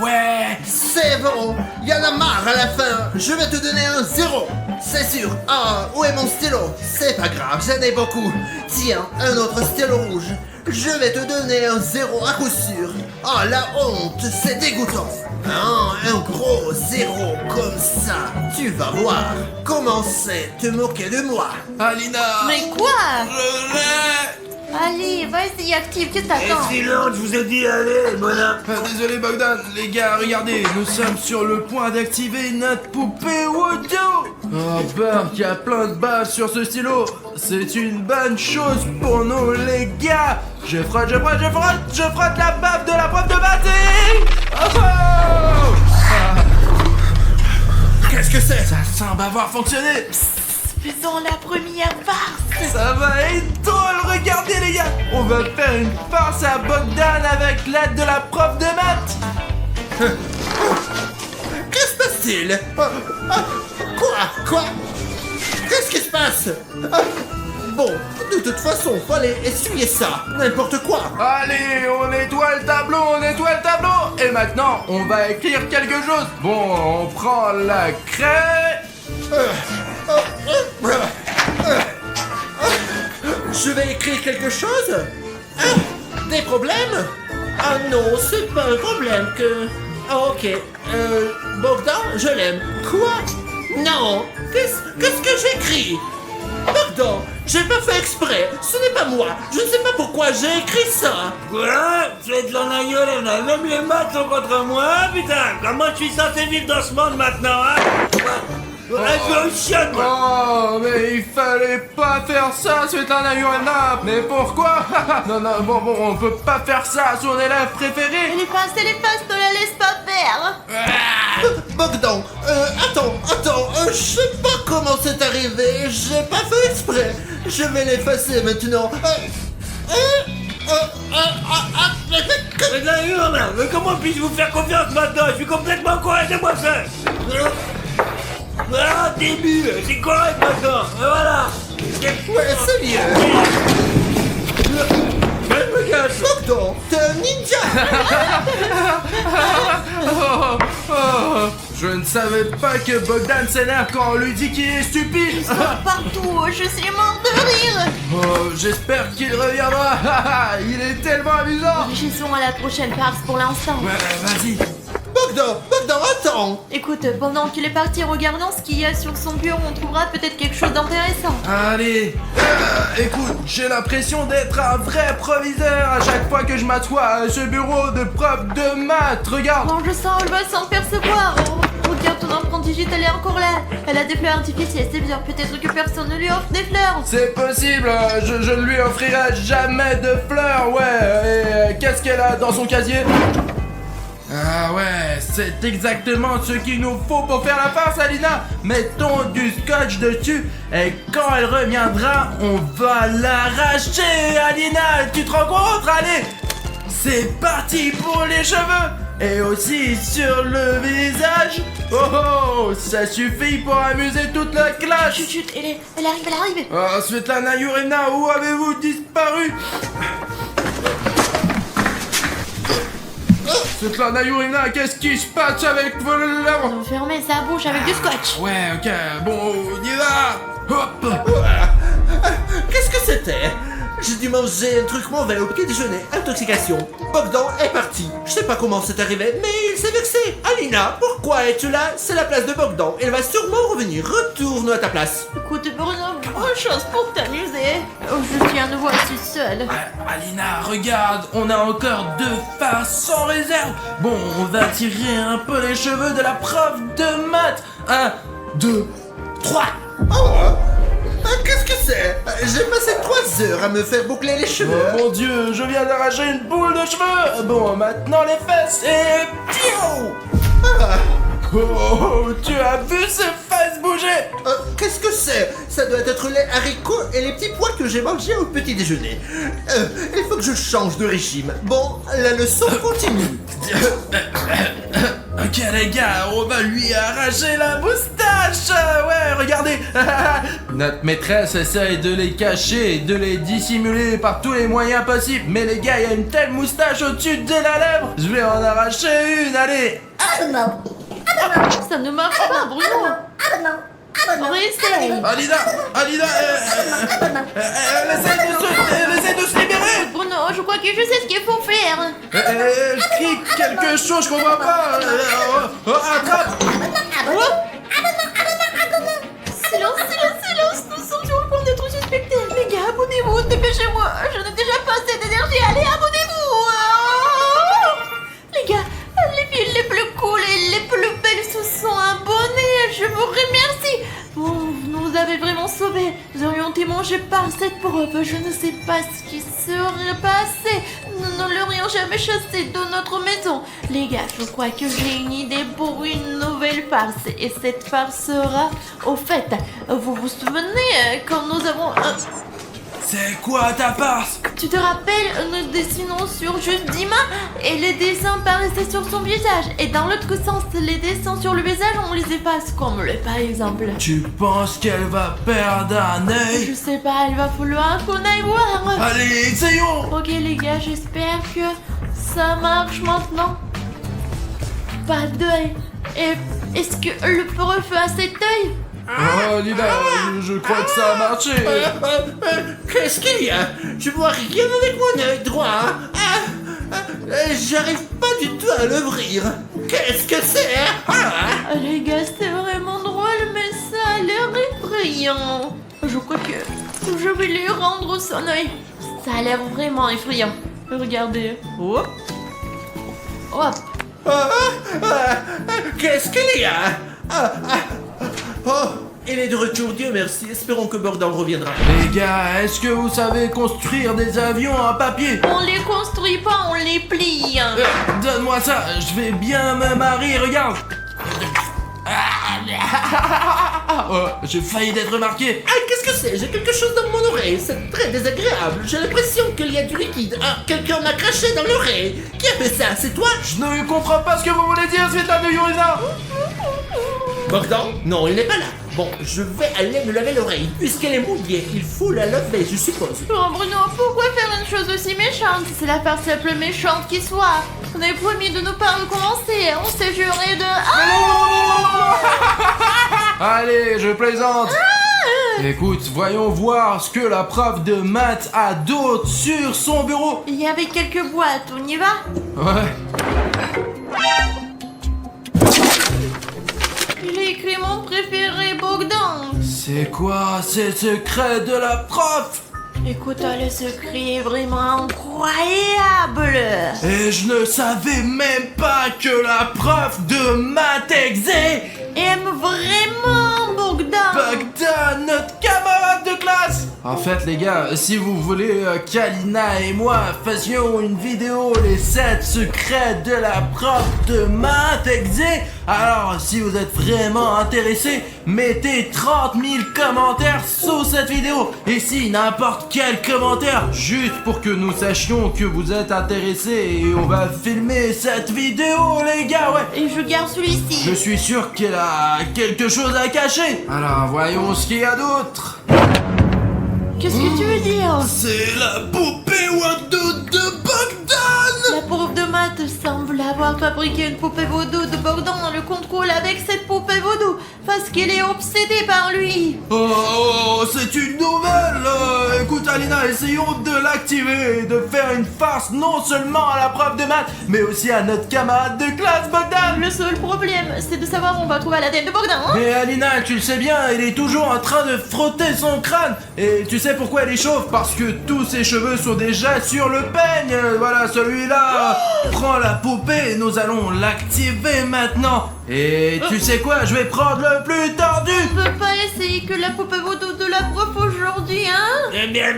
Ouais. C'est bon, y en a marre à la fin. Je vais te donner un 0. C'est sûr. Ah, où est mon stylo? C'est pas grave, j'en ai beaucoup. Tiens, un autre stylo rouge. Je vais te donner un 0 à coup sûr. Ah, la honte, c'est dégoûtant. Ah, un gros 0 comme ça. Tu vas voir. Commencez à te moquer de moi. Alina. Mais quoi? Je l'ai. Allez, vas-y, active, qu'est-ce que t'attends? Silence, je vous ai dit, allez, bonhomme. Désolé Bogdan, les gars, regardez, nous sommes sur le point d'activer notre poupée Wojo. Oh Burk, il y a plein de bases sur ce stylo. C'est une bonne chose pour nous les gars. Je frotte la bave de la prof de maths. Oh, oh. Qu'est-ce que c'est? Ça semble avoir fonctionné. Faisons la première farce. Ça va être drôle, regardez les gars. On va faire une farce à Bogdan avec l'aide de la prof de maths. Que se passe-t-il? Quoi? Qu'est-ce qui se passe? Bon, de toute façon, fallait essuyer ça. N'importe quoi. Allez, on nettoie le tableau. Et maintenant, on va écrire quelque chose. Bon, on prend la craie. Je vais écrire quelque chose? Des problèmes? Ah non, c'est pas un problème que... Ah ok, Bogdan, je l'aime. Quoi? Non, qu'est-ce que j'écris? Bogdan, j'ai pas fait exprès, ce n'est pas moi. Je ne sais pas pourquoi j'ai écrit ça. Quoi? Svetlana Yurevna, même les maths sont contre moi, putain. Comment je suis censé vivre dans ce monde maintenant, hein? Je chiotte, moi. Oh, mais il fallait pas faire ça, Svetlana Yurevna. Mais pourquoi? Non, bon, on peut pas faire ça à son élève préféré. Les passes, ne la laisse pas faire. Bogdan, attends, je sais pas comment c'est arrivé, j'ai pas fait exprès. Je vais l'effacer maintenant. Svetlana Yurevna, mais comment puis-je vous faire confiance maintenant? Je suis complètement correct, moi seul. Ah, début, c'est correct maintenant, et voilà. Ouais, c'est mieux. Je me cache. Bogdan, t'es un ninja. Je ne savais pas que Bogdan s'énerve quand on lui dit qu'il est stupide. Partout, je suis morte de rire. Oh, j'espère qu'il reviendra. Il est tellement amusant. Réfléchissons à la prochaine farce pour l'instant. Ouais, vas-y. Bogdan, attends. Écoute, pendant qu'il est parti regardant ce qu'il y a sur son bureau, on trouvera peut-être quelque chose d'intéressant. Allez, écoute, j'ai l'impression d'être un vrai proviseur à chaque fois que je m'assois à ce bureau de prof de maths. Regarde. Bon, je sens, elle va s'en percevoir. Regarde, ton empreinte digitale est encore là. Elle a des fleurs artificielles, c'est bien. Peut-être que personne ne lui offre des fleurs. C'est possible, je ne lui offrirai jamais de fleurs, ouais. Et qu'est-ce qu'elle a dans son casier? Ah ouais, c'est exactement ce qu'il nous faut pour faire la farce, Alina. Mettons du scotch dessus et quand elle reviendra, on va l'arracher, Alina. Tu te rends compte? Allez, c'est parti pour les cheveux et aussi sur le visage. Oh, ça suffit pour amuser toute la classe. Chut, elle arrive. Oh, Svetlana Yurevna, où avez-vous disparu? Svetlana Yurevna, qu'est-ce qui se passe avec vos lèvres? Fermez sa bouche avec du scotch. Ouais, ok, bon, on y va. Hop. Qu'est-ce que c'était? J'ai dû manger un truc mauvais au petit déjeuner. Intoxication. Bogdan est parti. Je sais pas comment c'est arrivé, mais il s'est vexé. Alina, pourquoi es-tu là? C'est la place de Bogdan. Elle va sûrement revenir. Retourne à ta place. Écoute, Bruno, bonne chance pour t'amuser. Oh, je suis à nouveau assis seule. Alina, regarde, on a encore 2 faces sans réserve. Bon, on va tirer un peu les cheveux de la prof de maths. 1, 2, 3. Qu'est-ce que c'est? J'ai passé 3 heures à me faire boucler les cheveux. Oh mon dieu, je viens d'arracher une boule de cheveux. Bon, maintenant les fesses et... Piou. Oh, tu as vu ces fesses bouger? Qu'est-ce que c'est? Ça doit être les haricots et les petits pois que j'ai mangés au petit déjeuner. Il faut que je change de régime. Bon, la leçon continue. Ok les gars, on va lui arracher la moustache. Ouais, regardez. Notre maîtresse essaye de les cacher et de les dissimuler par tous les moyens possibles. Mais les gars, il y a une telle moustache au-dessus de la lèvre. Je vais en arracher une, allez. Ça ne marche pas, Bruno. Réessaye. Alina, elle essaie de se libérer. Bruno, je crois que je sais ce qu'il faut faire. Elle crie quelque chose, je comprends pas. Attrape. Silence, nous sommes sur le point d'être suspectés. Les gars, abonnez-vous, dépêchez-moi. Je n'ai déjà pas assez d'énergie. Allez, abonnez-vous. Les gars, les filles les plus cool et les plus belles se sont abonnées. Je vous remercie. Vous nous avez vraiment sauvés. Nous aurions été mangés par cette prof. Je ne sais pas ce qui serait passé. Nous ne l'aurions jamais chassé de notre maison. Les gars, je crois que j'ai une idée pour une nouvelle farce. Et cette farce sera... Au fait, vous vous souvenez quand nous avons... C'est quoi ta farce? Tu te rappelles, nous dessinons sur juste Dima et les dessins paraissaient sur son visage. Et dans l'autre sens, les dessins sur le visage, on les efface comme le par exemple. Tu penses qu'elle va perdre un œil? Je sais pas, il va falloir qu'on aille voir. Allez, essayons. Ok les gars, j'espère que ça marche maintenant. Pas d'œil. Et est-ce que le prof a cet œil? Oh Lina, je crois que ça a marché. Qu'est-ce qu'il y a? Je vois rien avec mon œil droit. J'arrive pas du tout à l'ouvrir. Qu'est-ce que c'est? Les gars, c'était vraiment drôle, mais ça a l'air effrayant. Je crois que je vais lui rendre son œil. Ça a l'air vraiment effrayant. Regardez. Hop. Hop. Qu'est-ce qu'il y a? Oh, il est de retour, Dieu merci. Espérons que Bogdan reviendra. Les gars, est-ce que vous savez construire des avions en papier? On les construit pas, on les plie. Donne-moi ça, je vais bien me marier, regarde. Oh, j'ai failli d'être remarqué. Qu'est-ce que c'est? J'ai quelque chose dans mon oreille. C'est très désagréable. J'ai l'impression qu'il y a du liquide. Quelqu'un m'a craché dans l'oreille. Qui a fait ça? C'est toi? Je ne comprends pas ce que vous voulez dire, Svetlana Yurina. Bogdan? Non, il n'est pas là. Bon, je vais aller me laver l'oreille. Puisqu'elle est mouillée, il faut la laver, je suppose. Oh Bruno, pourquoi faire une chose aussi méchante? C'est la farce la plus méchante qui soit. On avait promis de ne pas recommencer. On s'est juré de... Allez, je plaisante. Écoute, voyons voir ce que la prof de maths a d'autre sur son bureau. Il y avait quelques boîtes, on y va? Ouais. Il a écrit mon préféré, Bogdan. C'est quoi ces secrets de la prof? Écoute, le secret est vraiment incroyable. Et je ne savais même pas que la prof de maths exé Aime vraiment Bogdan. Bogdan, notre camarade de classe. En fait les gars, si vous voulez qu'Alina et moi fassions une vidéo les 7 secrets de la prof de maths exé, alors si vous êtes vraiment intéressés, mettez 30 000 commentaires sous cette vidéo. Et si n'importe quel commentaire, juste pour que nous sachions que vous êtes intéressés, et on va filmer cette vidéo les gars, ouais. Et je garde celui-ci. Je suis sûr qu'elle a quelque chose à cacher. Alors voyons ce qu'il y a d'autre. Qu'est-ce que tu veux dire? C'est la poupée Wando de Bogdan. La prof de maths semble semble avoir fabriqué une poupée vaudou de Bogdan le contrôle avec cette poupée vaudou parce qu'il est obsédé par lui. Oh, c'est une nouvelle. Écoute Alina, essayons de l'activer, de faire une farce non seulement à la prof de maths, mais aussi à notre camarade de classe Bogdan. Le seul problème, c'est de savoir où on va trouver l'ADN de Bogdan, hein. Mais Alina, tu le sais bien, il est toujours en train de frotter son crâne. Et tu sais pourquoi il est chauve? Parce que tous ses cheveux sont déjà sur le peigne. Voilà, celui-là. Prends la poupée, nous allons l'activer maintenant. Et tu sais quoi, je vais prendre le plus tordu. On peut pas essayer que la poupée vaudou de la prof aujourd'hui, hein. Eh bien,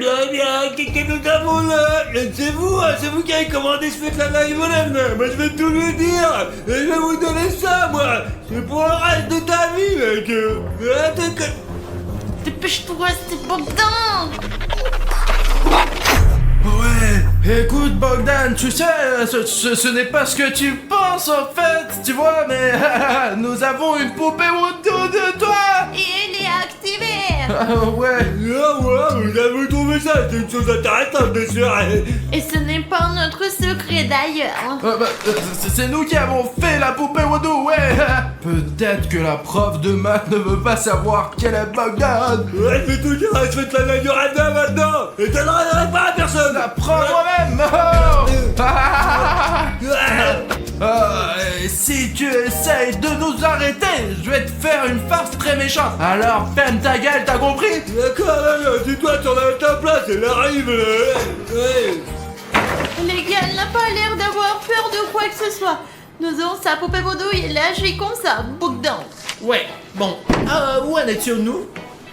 qu'est-ce que nous avons là? C'est vous qui avez commandé ce truc-là, moi je vais tout lui dire, et je vais vous donner ça, moi. C'est pour le reste de ta vie, mec. Dépêche-toi, c'est Bogdan. Ouais, écoute Bogdan, tu sais, ce n'est pas ce que tu penses en fait, tu vois, mais nous avons une poupée autour de toi. Et elle est activée. Ouais. Ah ouais, vous avez trouvé ça, c'est une chose intéressante, bien sûr. Et ce n'est pas notre secret d'ailleurs. C'est nous qui avons fait la poupée Wadou, ouais. Peut-être que la prof de maths ne veut pas savoir qu'elle est Bogdan. Ouais, je vais tout dire, je vais te la donner du radin maintenant, et je ne la donnerai pas à personne. La prends moi-même. Et si tu essayes de nous arrêter, je vais te faire une farce très méchante. Alors ferme ta gueule, t'as compris? D'accord, dis-toi, tu en as ta place, elle arrive, ouais. Les gars, elle n'a pas l'air d'avoir peur de quoi que ce soit. Nous avons sa poupée vaudou et elle agit comme ça, Bogdan. Ouais, bon. Où en étions-nous?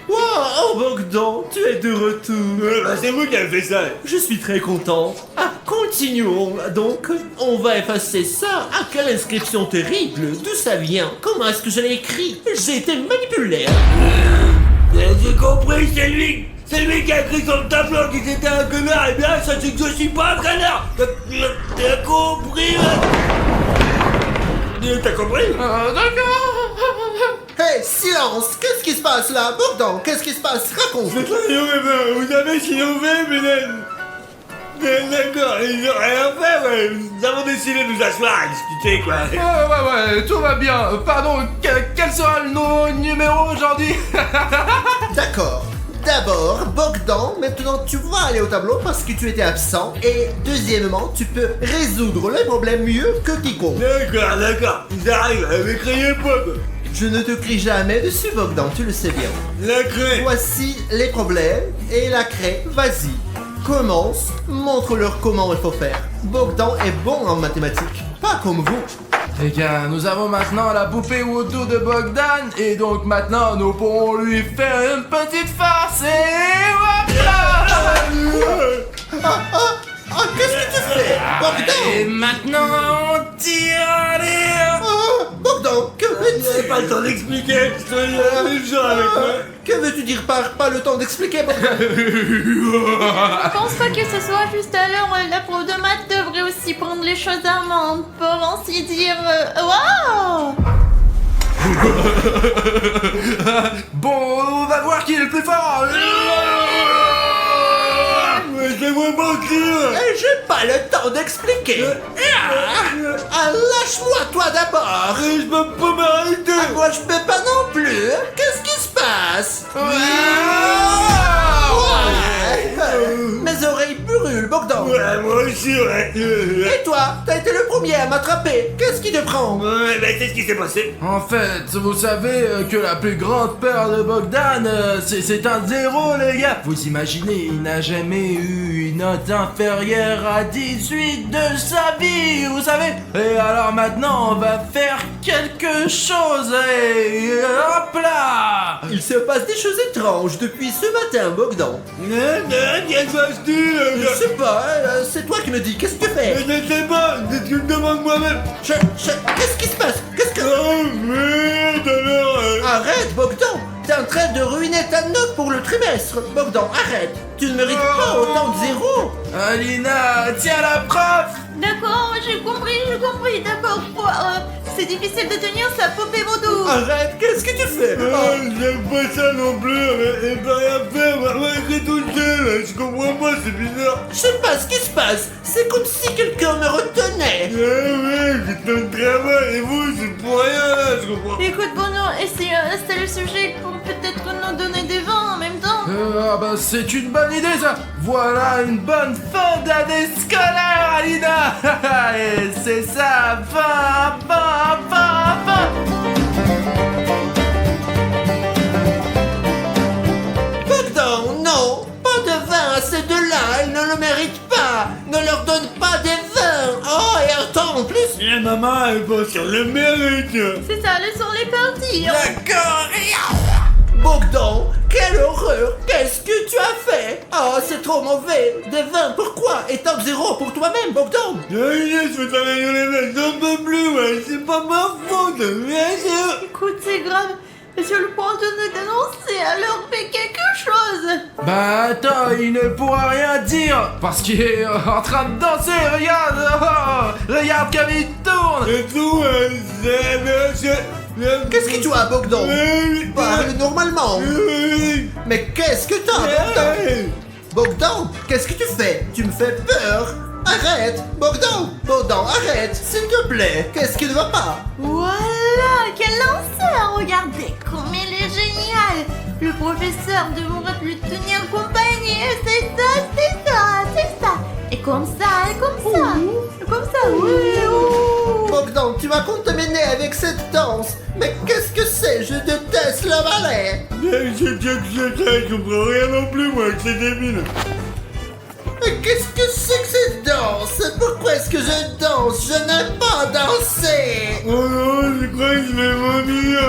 Oh, Bogdan, tu es de retour. C'est vous qui avez fait ça. Je suis très content. Continuons. Donc, on va effacer ça. Quelle inscription terrible. D'où ça vient? Comment est-ce que je l'ai écrit? J'ai été manipulé. J'ai compris, c'est lui qui a écrit sur le tableau que c'était un connard. Eh bien, ça c'est que je suis pas un connard. T'as compris? T'as compris? D'accord. Hey, silence! Qu'est-ce qui se passe là? Bogdan, qu'est-ce qui se passe? Raconte! Vous avez innové, mais... D'accord, ils n'ont rien fait, ouais. Nous avons décidé de nous asseoir à discuter, quoi. Ouais, tout va bien. Pardon, quel sera le numéro aujourd'hui? D'accord. D'abord, Bogdan, maintenant tu vas aller au tableau parce que tu étais absent. Et deuxièmement, tu peux résoudre les problèmes mieux que quiconque. D'accord. J'arrive, mais criez pas, quoi. Je ne te crie jamais dessus, Bogdan, tu le sais bien. La craie. Voici les problèmes et la craie, vas-y. Commence, montre-leur comment il faut faire. Bogdan est bon en mathématiques, pas comme vous. Les gars, nous avons maintenant la poupée Wadou de Bogdan et donc maintenant nous pourrons lui faire une petite farce et voilà. Qu'est-ce que tu fais, Et Bogdan? maintenant on tire, allez. Bogdan, que J'ai veux-tu? pas le temps d'expliquer, je te dis la même chose avec moi. Que veux-tu dire par pas le temps d'expliquer, Bogdan? Je pense pas que ce soit juste alors. La prof de maths devrait aussi prendre les choses à main, pour ainsi dire. Waouh! Bon, on va voir qui est le plus fort. C'est moi mentir. J'ai pas le temps d'expliquer. Lâche-moi toi d'abord. Je peux pas m'arrêter. Moi je peux pas non plus. Qu'est-ce qui se passe? Mes oreilles brûlent, Bogdan. Ouais, moi aussi, ouais. Et toi, t'as été le premier à m'attraper. Qu'est-ce qui te prend? Ouais, ben c'est ce qui s'est passé. En fait, vous savez que la plus grande peur de Bogdan, c'est un 0, les gars. Vous imaginez, il n'a jamais eu une note inférieure à 18 de sa vie, vous savez. Et alors maintenant, on va faire quelque chose. Et hop là. Il se passe des choses étranges depuis ce matin, Bogdan. Qu'est-ce que je dis? Je sais pas, c'est toi qui me dis. Qu'est-ce que tu fais? Je ne sais pas, c'est ce que je me demande moi-même. Qu'est-ce qui se passe? Qu'est-ce que... Oh merde alors. Arrête, Bogdan! T'es en train de ruiner ta note pour le trimestre! Bogdan, arrête! Tu ne mérites pas autant de zéro! Alina, tiens la prof. D'accord, j'ai compris, d'accord. C'est difficile de tenir sa poupée vaudou. Arrête, qu'est-ce que tu fais? Ah, j'aime pas ça non plus, elle peut rien faire, maman elle est toute seule, je comprends pas, c'est bizarre. Je sais pas ce qui se passe. C'est comme si quelqu'un me retenait. Ouais, c'est ton travail, et vous, c'est pour rien là, je comprends. Écoute, Bono, et si c'était le sujet pour peut-être nous donner des vins en même temps? Ah bah c'est une bonne idée ça. Voilà une bonne fin d'année scolaire, Alina. Et c'est ça, fin. Bogdan, non, pas de vin à ces deux-là, ils ne le méritent pas. Ne leur donne pas des vins. Oh, et attends, en plus. Et maman, elle pense qu'elle le mérite. C'est ça, laissons les partir. D'accord. Bogdan, quelle horreur. Qu'est-ce que tu as fait? Oh, c'est trop mauvais. Des vins, pourquoi? Et top 0 pour toi-même, Bogdan. Je vais travailler les mecs, j'en peux plus, ouais, c'est pas ma faute, bien sûr. Écoute, c'est grave. Sur le point de nous dénoncer, alors fais quelque chose. Bah attends, il ne pourra rien dire parce qu'il est en train de danser, regarde. Regarde comme il tourne. Et tout, Qu'est-ce que tu as, Bogdan? Parle normalement. Mais qu'est-ce que t'as, Bogdan? Bogdan, qu'est-ce que tu fais? Tu me fais peur. Arrête, Bogdan. Bogdan, arrête, s'il te plaît. Qu'est-ce qui ne va pas? Voilà, quel lanceur. Regardez comme il est génial. Le professeur devrait lui tenir compagnie. C'est ça. Et comme ça, oui. Bogdan, tu vas contaminer avec cette danse. Mais qu'est-ce que c'est? Je déteste le ballet. Je comprends rien non plus, moi, que c'est débile. Mais qu'est-ce que c'est que cette danse? Pourquoi est-ce que je danse? Je n'aime pas danser. Oh non, je crois que je vais vomir.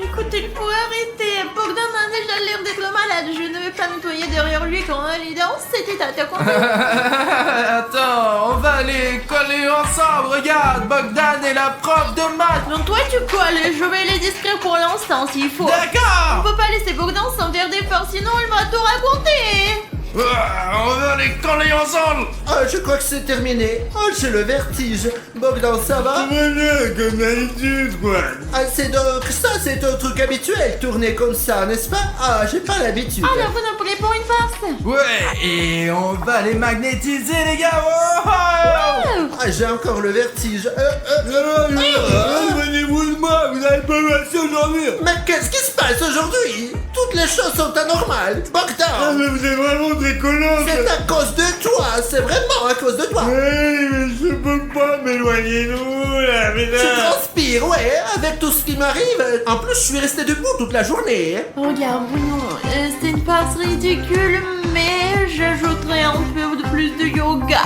Écoute, il faut arrêter. Bogdan a déjà l'air d'être malade. Je ne vais pas nettoyer derrière lui quand il danse. C'était t'as compris? Attends, on va aller coller ensemble. Regarde, Bogdan est la prof de maths. Donc toi tu colles, je vais les distraire pour l'instant s'il faut. On D'accord. peut pas laisser Bogdan s'en faire des peurs, sinon il va tout raconter. On va les coller ensemble. Oh, je crois que c'est terminé. Oh, j'ai le vertige. Bogdan, ça va? Voilà, comme d'habitude, quoi. Ah, c'est donc ça, c'est un truc habituel, tourner comme ça, n'est-ce pas? Ah, j'ai pas l'habitude. Alors vous n'appelez pour une farce? Ouais, et on va les magnétiser, les gars. Oh. Ah, j'ai encore le vertige. Éloignez-vous de moi, vous n'avez pas marché aujourd'hui. Mais qu'est-ce qui se passe aujourd'hui? Toutes les choses sont anormales. Ah, Bogdan, mais vous êtes vraiment très collant. c'est à cause de toi, c'est vraiment à cause de toi. Oui, mais je peux pas m'éloigner de vous, là, mais Tu là. transpires, ouais, avec tout ce qui m'arrive. En plus, je suis resté debout toute la journée. Regarde Bruno, c'est une farce ridicule, mais j'ajouterai un peu de plus de yoga.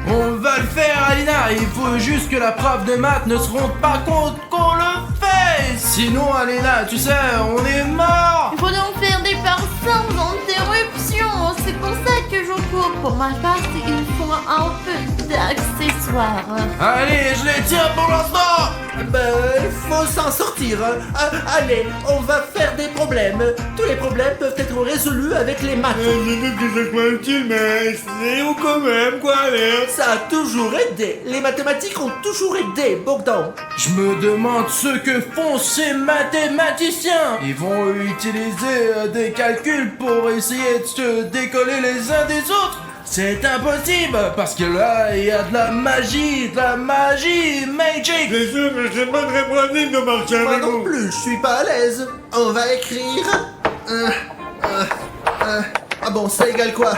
On va le faire, Alina. Il faut juste que la prof de maths ne se rende pas compte qu'on le fait. Sinon, Alina, tu sais, on est mort. Il faut donc faire des farces sans interruption. C'est pour ça que je cours. Pour ma farce, il faut un peu d'accessoires. Allez, je les tiens pour l'instant. Ben, il faut s'en sortir. Allez, on va faire des problèmes. Tous les problèmes peuvent être résolus avec les maths. Je doute que ce soit utile, mais c'est où quand même, quoi, allez. Ça a toujours aidé. Les mathématiques ont toujours aidé, Bogdan. Je me demande ce que font ces mathématiciens. Ils vont utiliser des calculs pour essayer de se décoller les uns des autres. C'est impossible, parce que là, il y a de la magie, magic. C'est sûr que c'est pas très pratique de marcher Moi avec non vous. plus, je suis pas à l'aise. On va écrire... Ah bon, ça égale quoi?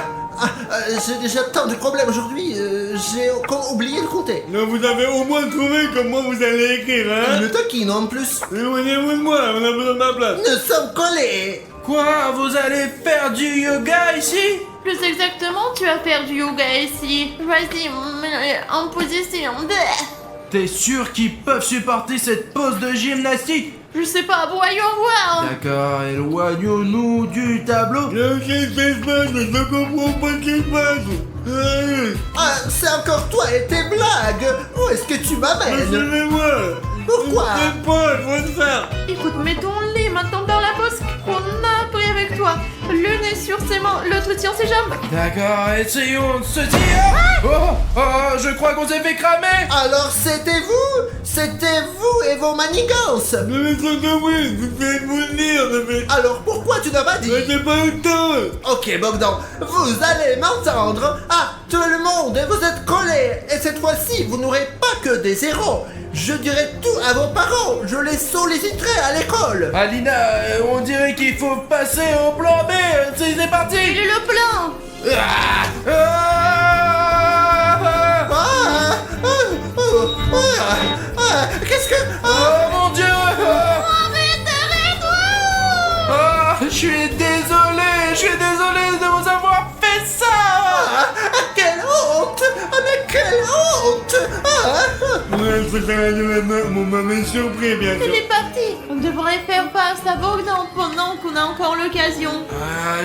J'ai déjà tant de problèmes aujourd'hui, j'ai oublié de compter. Donc vous avez au moins trouvé comment vous allez écrire, hein. Le taquine en plus. Éloignez-vous de moi, on a besoin de ma place. Nous sommes collés. Quoi, vous allez faire du yoga ici? Plus exactement, tu vas faire du yoga ici. Vas-y, en position. T'es sûr qu'ils peuvent supporter cette pose de gymnastique? Je sais pas, voyons voir. D'accord, éloignons-nous du tableau. Qu'est-ce qui se passe? Je comprends pas ce qui se passe. Ah, c'est encore toi et tes blagues. Où est-ce que tu m'amènes? Suivez-moi. Pourquoi? Je sais pas, il faut le faire. Écoute, mettons-les maintenant dans la pose qu'on a pris avec toi. Le nez sur forcément, l'autre tient ses jambes. D'accord, essayons de se dire. Oh, je crois qu'on s'est fait cramer. Alors c'était vous et vos manigances. Mais trop de oui, vous faites vous le dire, mais... Alors pourquoi tu n'as pas dit? Mais j'ai pas eu le temps. Ok Bogdan, vous allez m'entendre. Ah, tout le monde, vous êtes collés. Et cette fois-ci, vous n'aurez pas que des zéros. Je dirai tout à vos parents. Je les solliciterai à l'école. Alina, on dirait qu'il faut passer au plan B. C'est parti. Quel est le plan? Qu'est-ce que... Oh mon Dieu. Arrête, arrête-toi! Je suis désolé de vous avoir fait ça. Quelle honte! Mais quelle honte! Ouais, c'est ça, mon m'avait surpris, bien sûr. Il est parti. On devrait faire face à Bogdan pendant qu'on a encore l'occasion.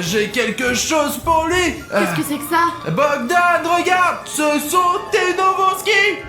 J'ai quelque chose pour lui. Qu'est-ce que c'est que ça? Bogdan, regarde, ce sont tes nouveaux skis.